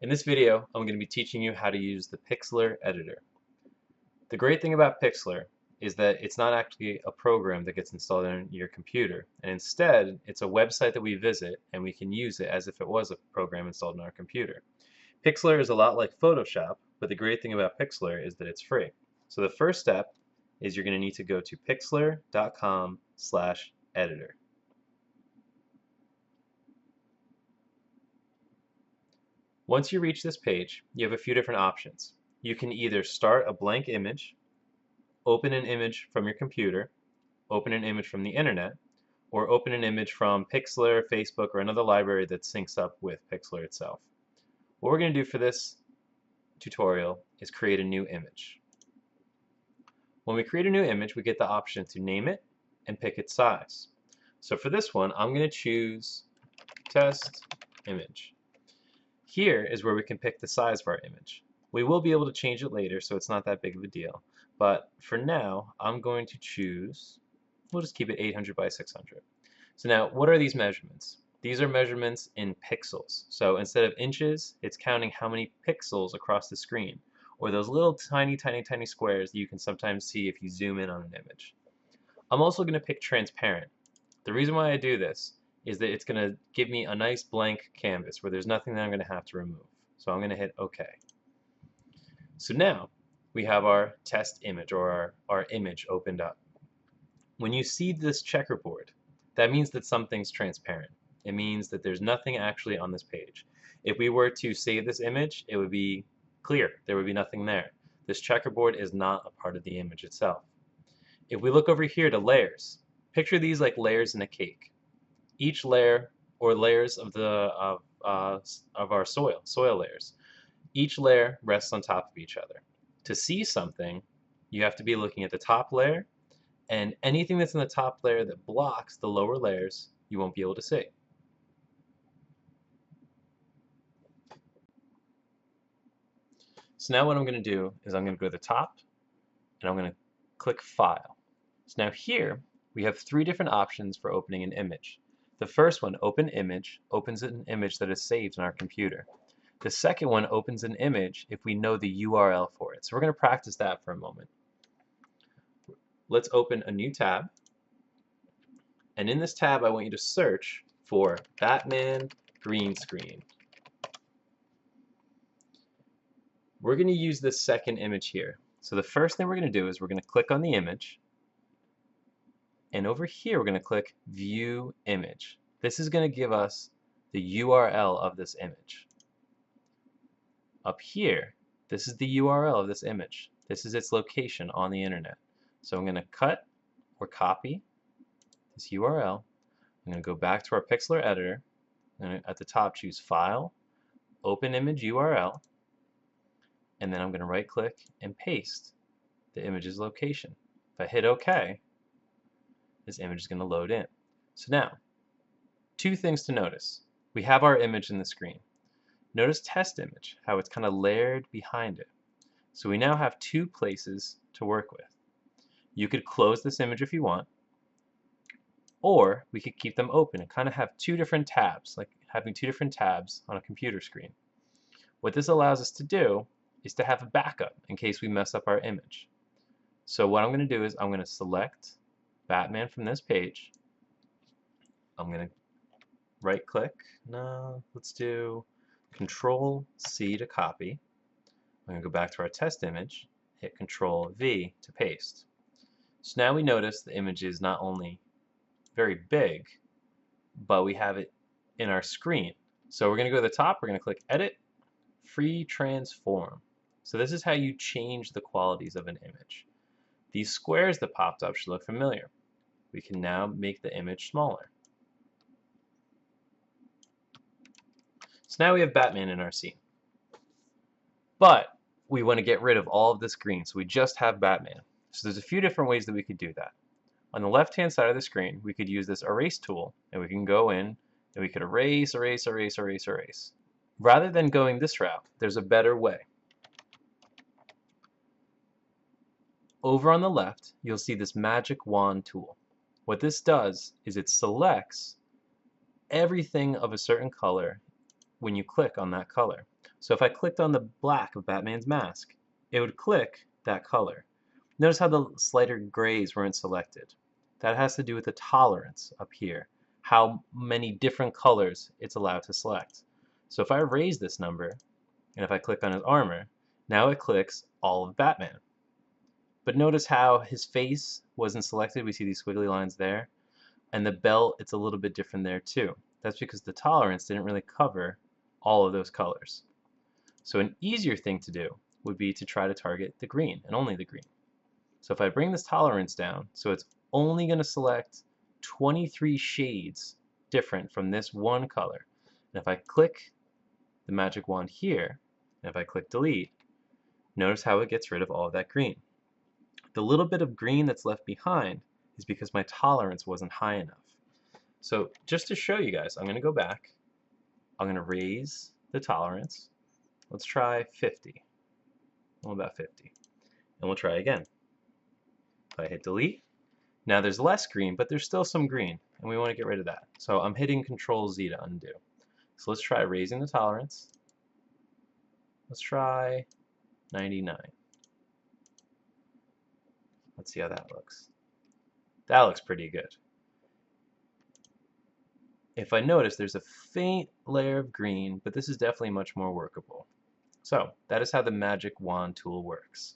In this video, I'm going to be teaching you how to use the Pixlr editor. The great thing about Pixlr is that it's not actually a program that gets installed on your computer, and instead it's a website that we visit and we can use it as if it was a program installed on our computer. Pixlr is a lot like Photoshop, but the great thing about Pixlr is that it's free. So the first step is you're going to need to go to pixlr.com/editor. Once you reach this page, you have a few different options. You can either start a blank image, open an image from your computer, open an image from the internet, or open an image from Pixlr, Facebook, or another library that syncs up with Pixlr itself. What we're going to do for this tutorial is create a new image. When we create a new image, we get the option to name it and pick its size. So for this one, I'm going to choose test image. Here is where we can pick the size of our image. We will be able to change it later, so it's not that big of a deal. But for now, I'm going to choose, we'll just keep it 800 by 600. So now, what are these measurements? These are measurements in pixels. So instead of inches, it's counting how many pixels across the screen, or those little tiny squares that you can sometimes see if you zoom in on an image. I'm also going to pick transparent. The reason why I do this is that it's going to give me a nice blank canvas where there's nothing that I'm going to have to remove. So I'm going to hit OK. So now we have our test image, or our image opened up. When you see this checkerboard, that means that something's transparent. It means that there's nothing actually on this page. If we were to save this image, it would be clear. There would be nothing there. This checkerboard is not a part of the image itself. If we look over here to layers, picture these like layers in a cake. Each layer, or layers of our soil layers, each layer rests on top of each other. To see something, you have to be looking at the top layer, and anything that's in the top layer that blocks the lower layers, you won't be able to see. So now what I'm going to do is I'm going to go to the top, and I'm going to click File. So now here, we have three different options for opening an image. The first one, Open Image, opens an image that is saved on our computer. The second one opens an image if we know the URL for it. So we're going to practice that for a moment. Let's open a new tab. And in this tab, I want you to search for Batman green screen. We're going to use this second image here. So the first thing we're going to do is we're going to click on the image. And over here, we're going to click View Image. This is going to give us the URL of this image. Up here, this is the URL of this image. This is its location on the internet. So I'm going to cut or copy this URL. I'm going to go back to our Pixlr editor. I'm going to, at the top, choose File, Open Image URL, and then I'm going to right-click and paste the image's location. If I hit OK, this image is going to load in. So now, two things to notice. We have our image in the screen. Notice test image, how it's kind of layered behind it. So we now have two places to work with. You could close this image if you want, or we could keep them open and kind of have two different tabs, like having two different tabs on a computer screen. What this allows us to do is to have a backup in case we mess up our image. So what I'm going to do is I'm going to select Batman from this page. I'm going to right click. No, let's do Control C to copy. I'm going to go back to our test image, hit Control V to paste. So now we notice the image is not only very big, but we have it in our screen. So we're going to go to the top, we're going to click Edit, Free Transform. So this is how you change the qualities of an image. These squares that popped up should look familiar. We can now make the image smaller. So now we have Batman in our scene. But we want to get rid of all of this green, so we just have Batman. So there's a few different ways that we could do that. On the left-hand side of the screen, we could use this erase tool, and we can go in, and we could erase. Rather than going this route, there's a better way. Over on the left, you'll see this magic wand tool. What this does is it selects everything of a certain color when you click on that color. So if I clicked on the black of Batman's mask, it would click that color. Notice how the slighter grays weren't selected. That has to do with the tolerance up here, how many different colors it's allowed to select. So if I raise this number, and if I click on his armor, now it clicks all of Batman. But notice how his face wasn't selected. We see these squiggly lines there. And the belt, it's a little bit different there too. That's because the tolerance didn't really cover all of those colors. So an easier thing to do would be to try to target the green and only the green. So if I bring this tolerance down, so it's only going to select 23 shades different from this one color. And if I click the magic wand here, and if I click delete, notice how it gets rid of all of that green. The little bit of green that's left behind is because my tolerance wasn't high enough. So just to show you guys, I'm going to go back. I'm going to raise the tolerance. Let's try 50. What about 50? And we'll try again. If I hit delete, now there's less green, but there's still some green, and we want to get rid of that. So I'm hitting Control Z to undo. So let's try raising the tolerance. Let's try 99. Let's see how that looks. That looks pretty good. If I notice, there's a faint layer of green, but this is definitely much more workable. So that is how the magic wand tool works.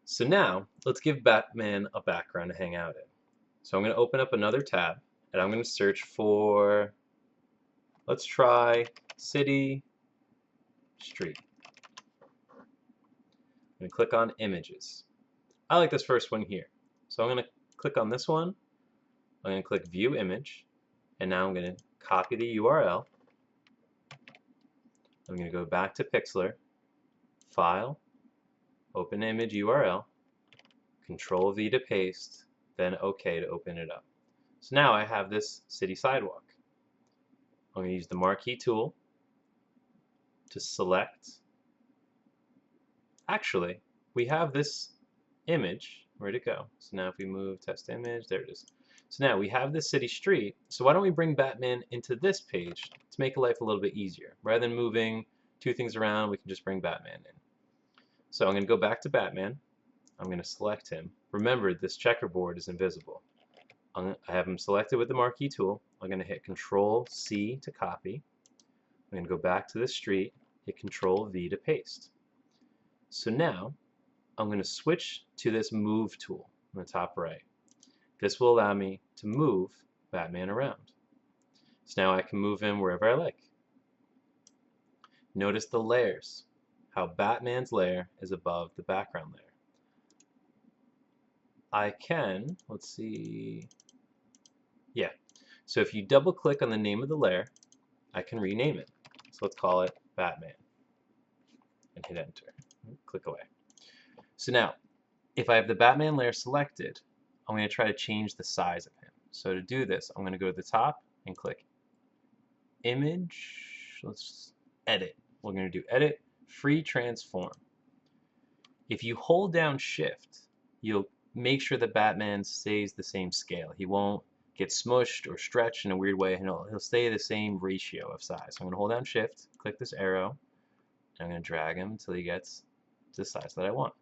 So now let's give Batman a background to hang out in. So I'm going to open up another tab and I'm going to search for, let's try city street. I'm going to click on images. I like this first one here. So I'm going to click on this one. I'm going to click view image, and now I'm going to copy the URL. I'm going to go back to Pixlr, file, open image URL, Control V to paste, then OK to open it up. So now I have this city sidewalk. I'm going to use the marquee tool to select. Actually, we have this image. Where'd it go? So now if we move test image, there it is. So now we have this city street. So why don't we bring Batman into this page to make life a little bit easier? Rather than moving two things around, we can just bring Batman in. So I'm going to go back to Batman. I'm going to select him. Remember, this checkerboard is invisible. I have him selected with the marquee tool. I'm going to hit Control C to copy. I'm going to go back to the street, hit Control V to paste. So now I'm going to switch to this move tool on the top right. This will allow me to move Batman around. So now I can move him wherever I like. Notice the layers, how Batman's layer is above the background layer. I can, let's see, yeah. So if you double click on the name of the layer, I can rename it. So let's call it Batman and hit enter. Click away. So now, if I have the Batman layer selected, I'm going to try to change the size of him. So to do this, I'm going to go to the top and click Image. Let's edit. We're going to do Edit, Free Transform. If you hold down Shift, you'll make sure that Batman stays the same scale. He won't get smushed or stretched in a weird way. He'll stay the same ratio of size. So I'm going to hold down Shift, click this arrow, and I'm going to drag him until he gets to the size that I want.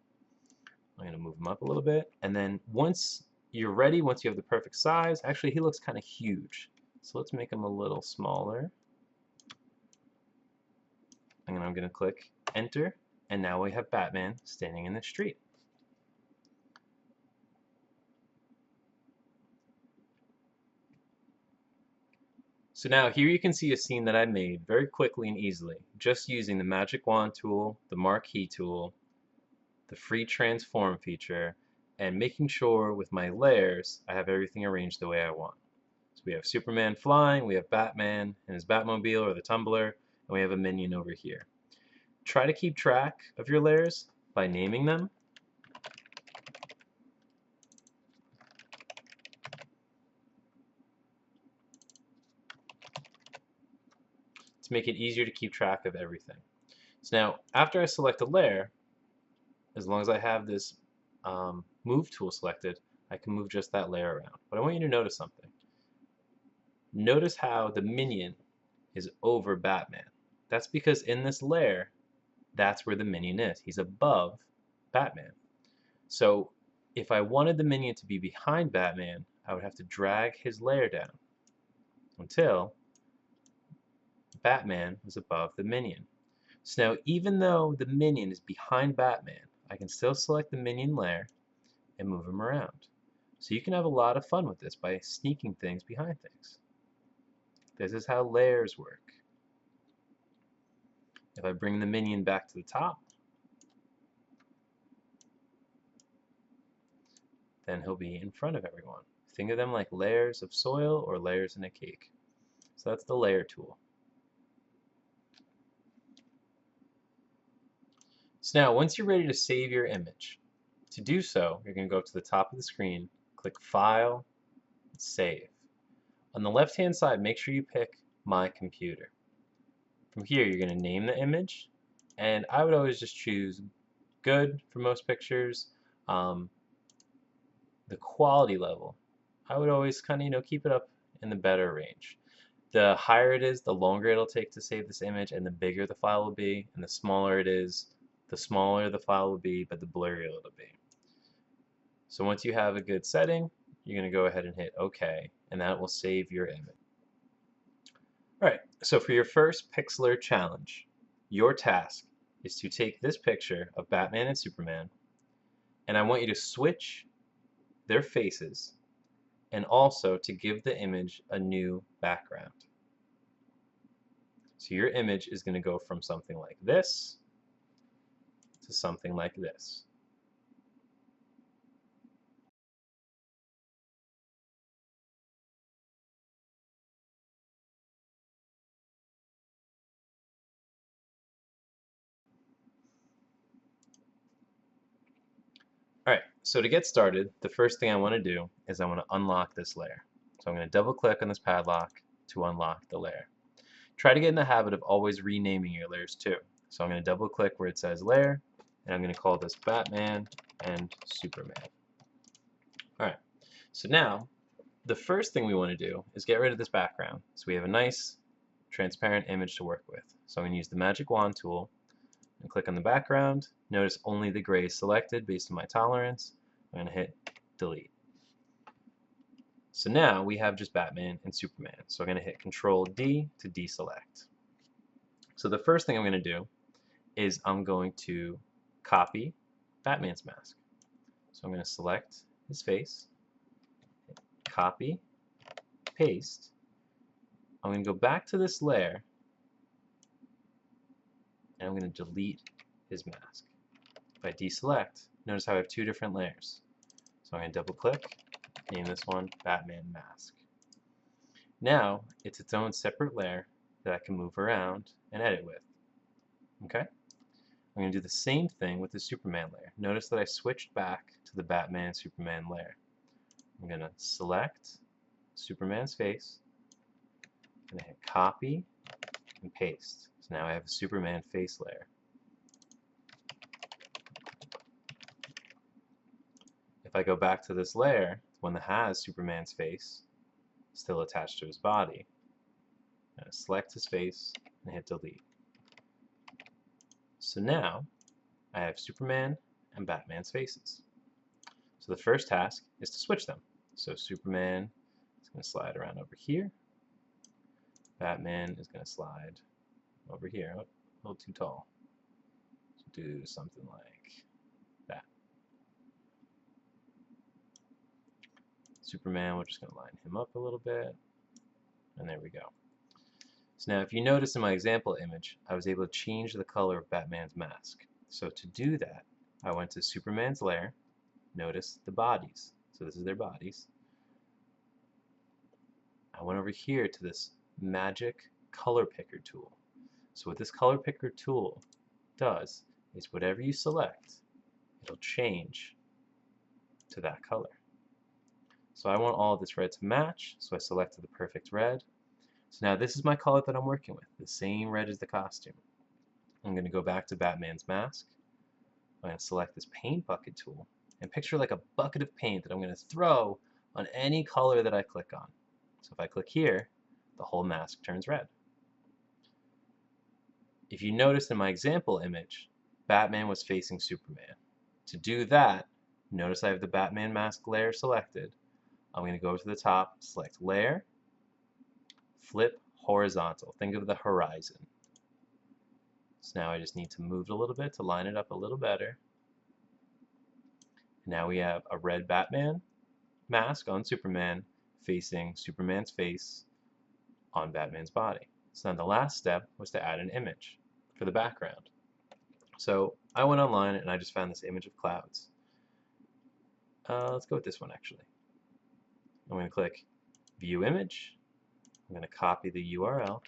I'm going to move him up a little bit, and then once you're ready, once you have the perfect size, actually he looks kind of huge. So let's make him a little smaller. And then I'm going to click enter, and now we have Batman standing in the street. So now here you can see a scene that I made very quickly and easily, just using the magic wand tool, the marquee tool, the free transform feature, and making sure with my layers I have everything arranged the way I want. So we have Superman flying, we have Batman and his Batmobile or the tumbler, and we have a minion over here. Try to keep track of your layers by naming them. To make it easier to keep track of everything. So now, after I select a layer, as long as I have this move tool selected, I can move just that layer around. But I want you to notice something. Notice how the minion is over Batman. That's because in this layer, that's where the minion is. He's above Batman. So if I wanted the minion to be behind Batman, I would have to drag his layer down until Batman was above the minion. So now even though the minion is behind Batman, I can still select the minion layer and move him around. So you can have a lot of fun with this by sneaking things behind things. This is how layers work. If I bring the minion back to the top, then he'll be in front of everyone. Think of them like layers of soil or layers in a cake. So that's the layer tool. So now once you're ready to save your image, to do so, you're going to go to the top of the screen, click File, Save. On the left-hand side, make sure you pick My Computer. From here, you're going to name the image, and I would always just choose good for most pictures. The quality level, I would always kind of, keep it up in the better range. The higher it is, the longer it'll take to save this image, and the bigger the file will be, and the smaller it is, the smaller the file will be, but the blurrier it'll be. So once you have a good setting, you're going to go ahead and hit OK, and that will save your image. Alright, so for your first Pixlr challenge, your task is to take this picture of Batman and Superman, and I want you to switch their faces and also to give the image a new background. So your image is going to go from something like this to something like this. Alright, so to get started, the first thing I want to do is I want to unlock this layer. So I'm going to double click on this padlock to unlock the layer. Try to get in the habit of always renaming your layers too. So I'm going to double click where it says layer, and I'm going to call this Batman and Superman. Alright, so now the first thing we want to do is get rid of this background so we have a nice transparent image to work with. So I'm going to use the magic wand tool and click on the background. Notice only the gray is selected based on my tolerance. I'm going to hit delete. So now we have just Batman and Superman. So I'm going to hit Control D to deselect. So the first thing I'm going to do is I'm going to copy Batman's mask. So I'm going to select his face, copy, paste. I'm going to go back to this layer and I'm going to delete his mask. If I deselect, notice how I have two different layers. So I'm going to double click, name this one Batman Mask. Now it's its own separate layer that I can move around and edit with. Okay? I'm going to do the same thing with the Superman layer. Notice that I switched back to the Batman Superman layer. I'm going to select Superman's face, I'm going to hit copy and paste. So now I have a Superman face layer. If I go back to this layer, one that has Superman's face still attached to his body, I'm going to select his face and hit delete. So now I have Superman and Batman's faces. So the first task is to switch them. So Superman is going to slide around over here. Batman is going to slide over here. Oh, a little too tall. So do something like that. Superman, we're just going to line him up a little bit. And there we go. So now if you notice in my example image, I was able to change the color of Batman's mask. So to do that, I went to Superman's layer. Notice the bodies. So this is their bodies. I went over here to this magic color picker tool. So what this color picker tool does is whatever you select, it'll change to that color. So I want all of this red to match, so I selected the perfect red. So now this is my color that I'm working with, the same red as the costume. I'm going to go back to Batman's mask. I'm going to select this paint bucket tool and picture like a bucket of paint that I'm going to throw on any color that I click on. So if I click here, the whole mask turns red. If you notice in my example image, Batman was facing Superman. To do that, notice I have the Batman mask layer selected. I'm going to go to the top, select Layer, flip horizontal. Think of the horizon. So now I just need to move it a little bit to line it up a little better. Now we have a red Batman mask on Superman facing Superman's face on Batman's body. So then the last step was to add an image for the background. So I went online and I just found this image of clouds. Let's go with this one actually. I'm going to click View Image. I'm going to copy the URL.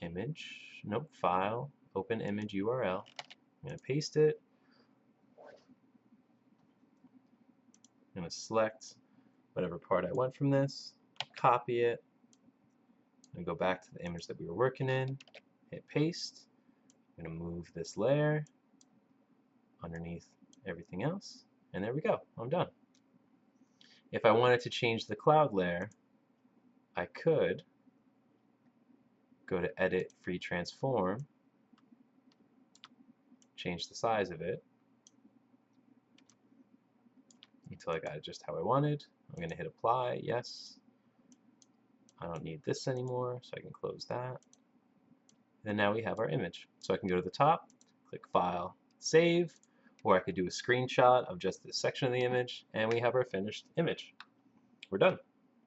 Image, nope, File, Open Image URL. I'm going to paste it. I'm going to select whatever part I want from this, copy it, and go back to the image that we were working in, hit paste. I'm going to move this layer underneath everything else, and there we go, I'm done. If I wanted to change the cloud layer, I could go to Edit, Free Transform, change the size of it until I got it just how I wanted. I'm going to hit Apply, yes. I don't need this anymore, so I can close that. And now we have our image. So I can go to the top, click File, Save, or I could do a screenshot of just this section of the image, and we have our finished image. We're done.